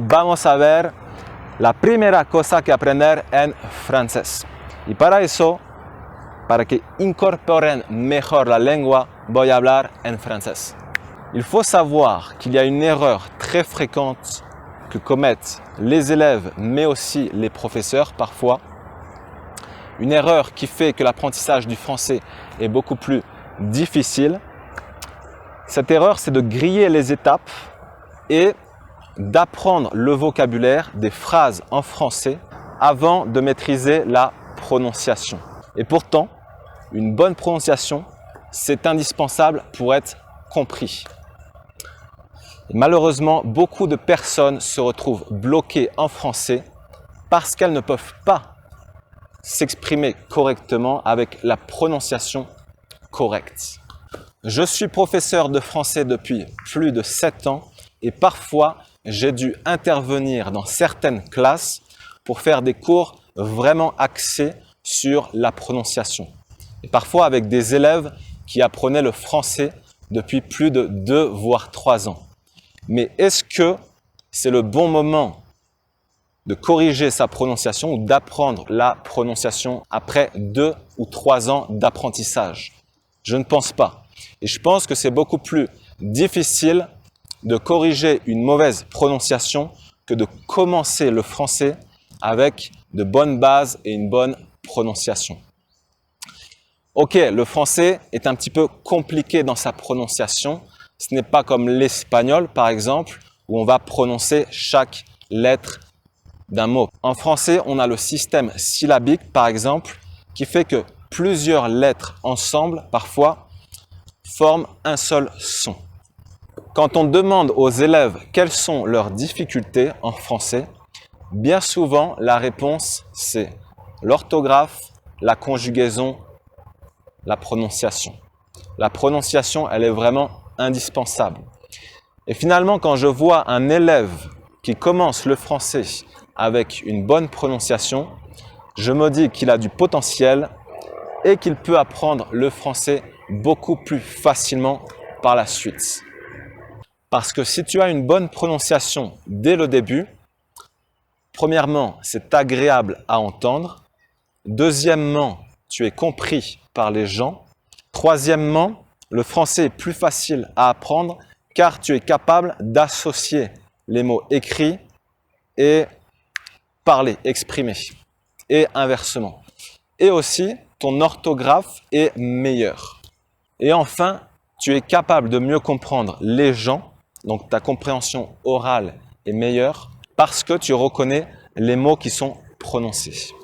Vamos a ver la primera cosa que aprender en francés. Y para eso, para que incorporen mejor la lengua, voy a hablar en francés. Il faut savoir qu'il y a une erreur très fréquente que commettent les élèves, mais aussi les professeurs parfois. Une erreur qui fait que l'apprentissage du français est beaucoup plus difficile. Cette erreur, c'est de griller les étapes et d'apprendre le vocabulaire des phrases en français avant de maîtriser la prononciation. Et pourtant, une bonne prononciation, c'est indispensable pour être compris. Et malheureusement, beaucoup de personnes se retrouvent bloquées en français parce qu'elles ne peuvent pas s'exprimer correctement avec la prononciation correcte. Je suis professeur de français depuis plus de 7 ans et parfois j'ai dû intervenir dans certaines classes pour faire des cours vraiment axés sur la prononciation. Et parfois avec des élèves qui apprenaient le français depuis plus de 2 voire 3 ans. Mais est-ce que c'est le bon moment de corriger sa prononciation ou d'apprendre la prononciation après 2 ou 3 ans d'apprentissage? Je ne pense pas. Et je pense que c'est beaucoup plus difficile de corriger une mauvaise prononciation que de commencer le français avec de bonnes bases et une bonne prononciation. Ok, le français est un petit peu compliqué dans sa prononciation. Ce n'est pas comme l'espagnol, par exemple, où on va prononcer chaque lettre d'un mot. En français, on a le système syllabique, par exemple, qui fait que plusieurs lettres ensemble, parfois, forment un seul son. Quand on demande aux élèves quelles sont leurs difficultés en français, bien souvent, la réponse, c'est l'orthographe, la conjugaison, la prononciation. La prononciation, elle est vraiment indispensable. Et finalement, quand je vois un élève qui commence le français avec une bonne prononciation, je me dis qu'il a du potentiel et qu'il peut apprendre le français beaucoup plus facilement par la suite. Parce que si tu as une bonne prononciation dès le début, premièrement, c'est agréable à entendre. Deuxièmement, tu es compris par les gens. Troisièmement, le français est plus facile à apprendre car tu es capable d'associer les mots écrits et parler, exprimer, et inversement. Et aussi, ton orthographe est meilleure. Et enfin, tu es capable de mieux comprendre les gens, donc ta compréhension orale est meilleure parce que tu reconnais les mots qui sont prononcés.